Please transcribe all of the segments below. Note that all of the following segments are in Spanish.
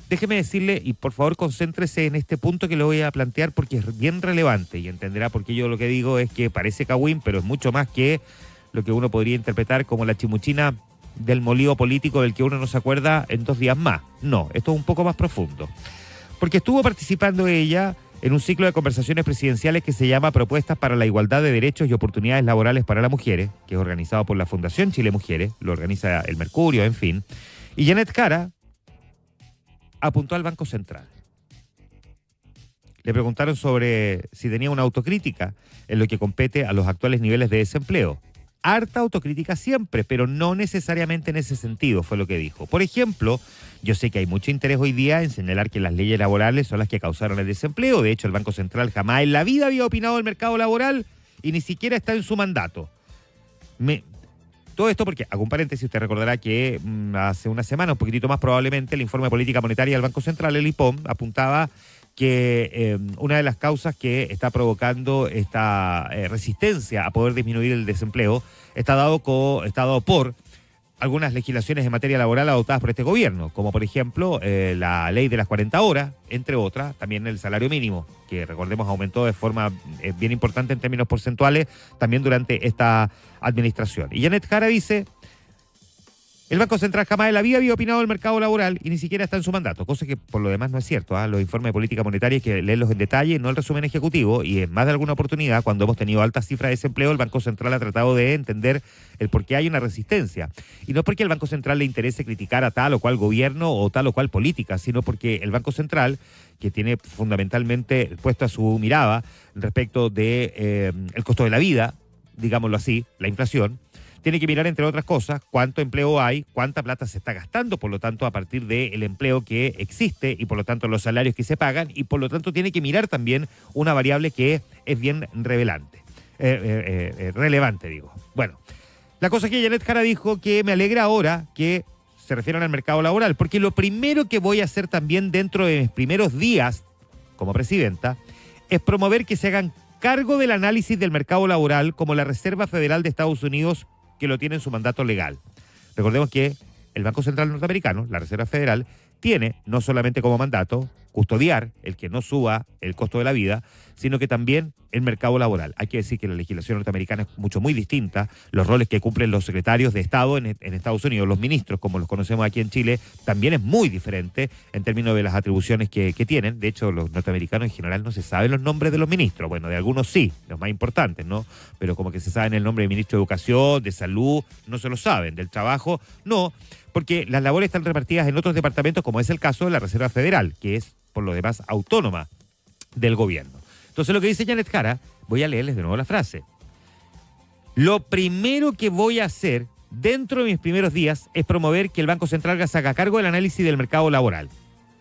déjeme decirle, y por favor concéntrese en este punto que le voy a plantear porque es bien relevante y entenderá por qué yo lo que digo es que parece cagüín, pero es mucho más que lo que uno podría interpretar como la chimuchina del molido político del que uno no se acuerda en 2 días más. No, esto es un poco más profundo. Porque estuvo participando ella en un ciclo de conversaciones presidenciales que se llama Propuestas para la Igualdad de Derechos y Oportunidades Laborales para las Mujeres, que es organizado por la Fundación Chile Mujeres, lo organiza el Mercurio, en fin. Y Janet Jara apuntó al Banco Central. Le preguntaron sobre si tenía una autocrítica en lo que compete a los actuales niveles de desempleo. Harta autocrítica siempre, pero no necesariamente en ese sentido, fue lo que dijo. Por ejemplo, yo sé que hay mucho interés hoy día en señalar que las leyes laborales son las que causaron el desempleo. De hecho, el Banco Central jamás en la vida había opinado del mercado laboral y ni siquiera está en su mandato. Todo esto porque, hago un paréntesis, usted recordará que hace una semana, un poquitito más probablemente, el informe de política monetaria del Banco Central, el IPOM, apuntaba que una de las causas que está provocando esta resistencia a poder disminuir el desempleo está dado por algunas legislaciones en materia laboral adoptadas por este gobierno, como por ejemplo la ley de las 40 horas, entre otras, también el salario mínimo, que recordemos aumentó de forma bien importante en términos porcentuales también durante esta administración. Y Janet Jara dice: el Banco Central jamás en la vida había opinado del mercado laboral y ni siquiera está en su mandato, cosa que por lo demás no es cierto. Los informes de política monetaria hay que leerlos en detalle, no el resumen ejecutivo, y en más de alguna oportunidad, cuando hemos tenido altas cifras de desempleo, el Banco Central ha tratado de entender el por qué hay una resistencia. Y no porque al Banco Central le interese criticar a tal o cual gobierno o tal o cual política, sino porque el Banco Central, que tiene fundamentalmente puesto a su mirada respecto de el costo de la vida, digámoslo así, la inflación, tiene que mirar, entre otras cosas, cuánto empleo hay, cuánta plata se está gastando, por lo tanto, a partir del empleo que existe y, por lo tanto, los salarios que se pagan, y, por lo tanto, tiene que mirar también una variable que es bien relevante. Bueno, la cosa es que Janet Jara dijo que me alegra ahora que se refieran al mercado laboral, porque lo primero que voy a hacer también dentro de mis primeros días como presidenta es promover que se hagan cargo del análisis del mercado laboral como la Reserva Federal de Estados Unidos, que lo tiene en su mandato legal. Recordemos que el Banco Central norteamericano, la Reserva Federal, tiene no solamente como mandato custodiar el que no suba el costo de la vida, sino que también el mercado laboral. Hay que decir que la legislación norteamericana es muy distinta. Los roles que cumplen los secretarios de Estado en Estados Unidos, los ministros, como los conocemos aquí en Chile, también es muy diferente en términos de las atribuciones que tienen. De hecho, los norteamericanos en general no se saben los nombres de los ministros. Bueno, de algunos sí, los más importantes, ¿no? Pero como que se saben el nombre del ministro de Educación, de Salud, no se lo saben. Del Trabajo, no, porque las labores están repartidas en otros departamentos, como es el caso de la Reserva Federal, que es, por lo demás, autónoma del gobierno. Entonces, lo que dice Janet Jara, voy a leerles de nuevo la frase. Lo primero que voy a hacer dentro de mis primeros días es promover que el Banco Central se haga cargo del análisis del mercado laboral.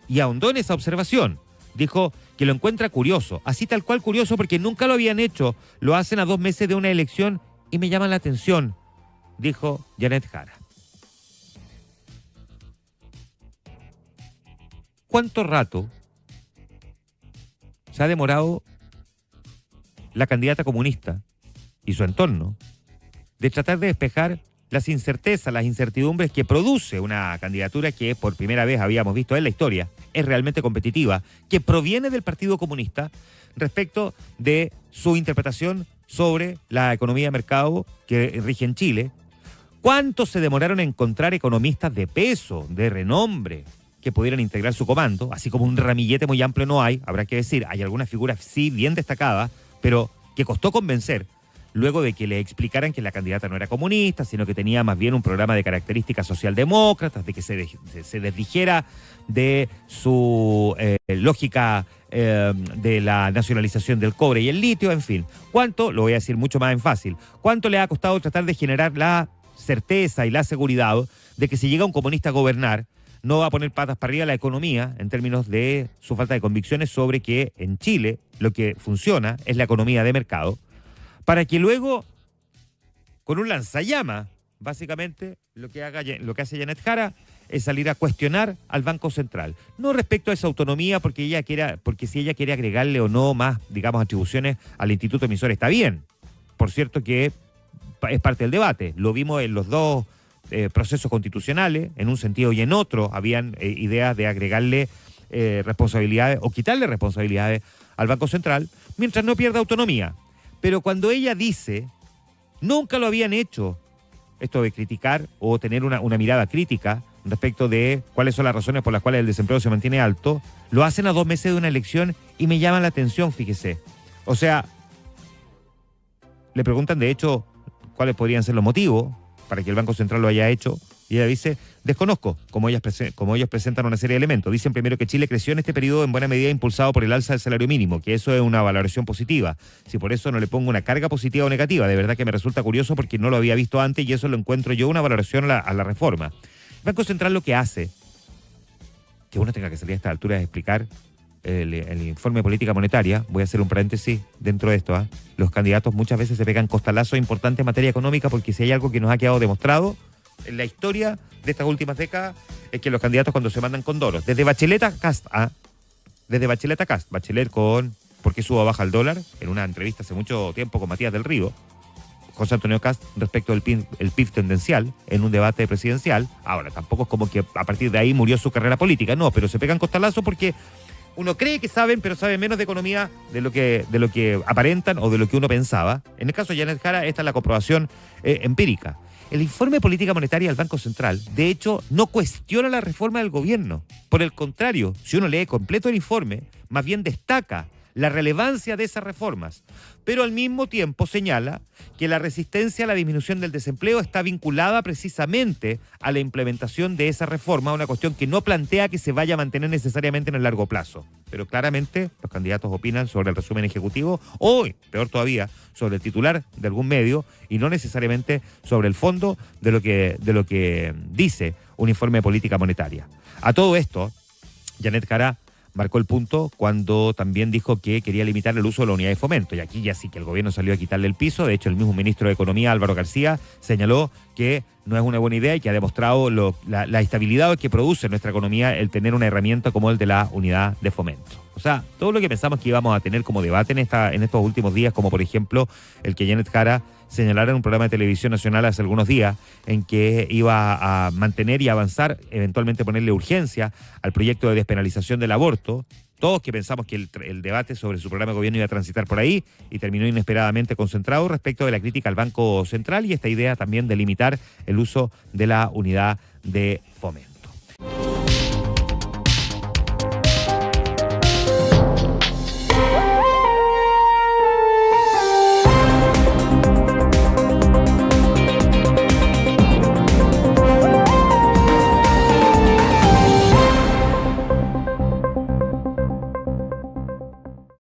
Y ahondó en esa observación. Dijo que lo encuentra curioso, así tal cual curioso, porque nunca lo habían hecho. Lo hacen a 2 meses de una elección y me llama la atención, dijo Janet Jara. ¿Cuánto rato se ha demorado la candidata comunista y su entorno de tratar de despejar las incertezas, las incertidumbres que produce una candidatura que por primera vez habíamos visto en la historia, es realmente competitiva, que proviene del Partido Comunista respecto de su interpretación sobre la economía de mercado que rige en Chile? ¿Cuánto se demoraron en encontrar economistas de peso, de renombre, que pudieran integrar su comando? Así como un ramillete muy amplio no hay, habrá que decir, hay algunas figuras sí bien destacadas, pero que costó convencer, luego de que le explicaran que la candidata no era comunista, sino que tenía más bien un programa de características socialdemócratas, de que se desdijera de su lógica de la nacionalización del cobre y el litio, en fin. ¿Cuánto? Lo voy a decir mucho más en fácil. ¿Cuánto le ha costado tratar de generar la certeza y la seguridad de que si llega un comunista a gobernar, no va a poner patas para arriba la economía en términos de su falta de convicciones sobre que en Chile lo que funciona es la economía de mercado, para que luego, con un lanzallamas, básicamente lo que hace Janet Jara es salir a cuestionar al Banco Central. No respecto a esa autonomía, porque si ella quiere agregarle o no más, digamos, atribuciones al Instituto Emisor, está bien. Por cierto que es parte del debate. Lo vimos en los dos procesos constitucionales, en un sentido y en otro, habían ideas de agregarle responsabilidades o quitarle responsabilidades al Banco Central, mientras no pierda autonomía. Pero cuando ella dice, nunca lo habían hecho, esto de criticar o tener una mirada crítica respecto de cuáles son las razones por las cuales el desempleo se mantiene alto, lo hacen a 2 meses de una elección y me llaman la atención, fíjese. O sea, le preguntan de hecho cuáles podrían ser los motivos para que el Banco Central lo haya hecho, y ella dice, desconozco, como ellos presentan una serie de elementos. Dicen primero que Chile creció en este periodo en buena medida impulsado por el alza del salario mínimo, que eso es una valoración positiva. Si por eso no le pongo una carga positiva o negativa, de verdad que me resulta curioso porque no lo había visto antes y eso lo encuentro yo una valoración a la reforma. El Banco Central lo que hace, que uno tenga que salir a esta altura es explicar el informe de política monetaria. Voy a hacer un paréntesis dentro de esto. Los candidatos muchas veces se pegan costalazos importantes en materia económica porque si hay algo que nos ha quedado demostrado en la historia de estas últimas décadas es que los candidatos cuando se mandan con doros, desde Bachelet a Kast, Bachelet con ¿por qué suba o baja el dólar? En una entrevista hace mucho tiempo con Matías del Río, José Antonio Kast respecto del PIB tendencial en un debate presidencial. Ahora, tampoco es como que a partir de ahí murió su carrera política, no, pero se pegan costalazos porque uno cree que saben, pero saben menos de economía de lo que aparentan o de lo que uno pensaba. En el caso de Janet Jara, esta es la comprobación empírica. El informe de política monetaria del Banco Central, de hecho, no cuestiona la reforma del gobierno. Por el contrario, si uno lee completo el informe, más bien destaca la relevancia de esas reformas, pero al mismo tiempo señala que la resistencia a la disminución del desempleo está vinculada precisamente a la implementación de esa reforma, una cuestión que no plantea que se vaya a mantener necesariamente en el largo plazo. Pero claramente los candidatos opinan sobre el resumen ejecutivo o, peor todavía, sobre el titular de algún medio y no necesariamente sobre el fondo de lo que dice un informe de política monetaria. A todo esto, Janet Jara marcó el punto cuando también dijo que quería limitar el uso de la unidad de fomento. Y aquí ya sí que el gobierno salió a quitarle el piso. De hecho, el mismo ministro de Economía, Álvaro García, señaló que no es una buena idea y que ha demostrado la estabilidad que produce en nuestra economía el tener una herramienta como el de la unidad de fomento. O sea, todo lo que pensamos que íbamos a tener como debate en estos últimos días, como por ejemplo el que Janet Jara señalara en un programa de televisión nacional hace algunos días, en que iba a mantener y avanzar, eventualmente ponerle urgencia al proyecto de despenalización del aborto. Todos que pensamos que el debate sobre su programa de gobierno iba a transitar por ahí y terminó inesperadamente concentrado respecto de la crítica al Banco Central y esta idea también de limitar el uso de la unidad de fomento.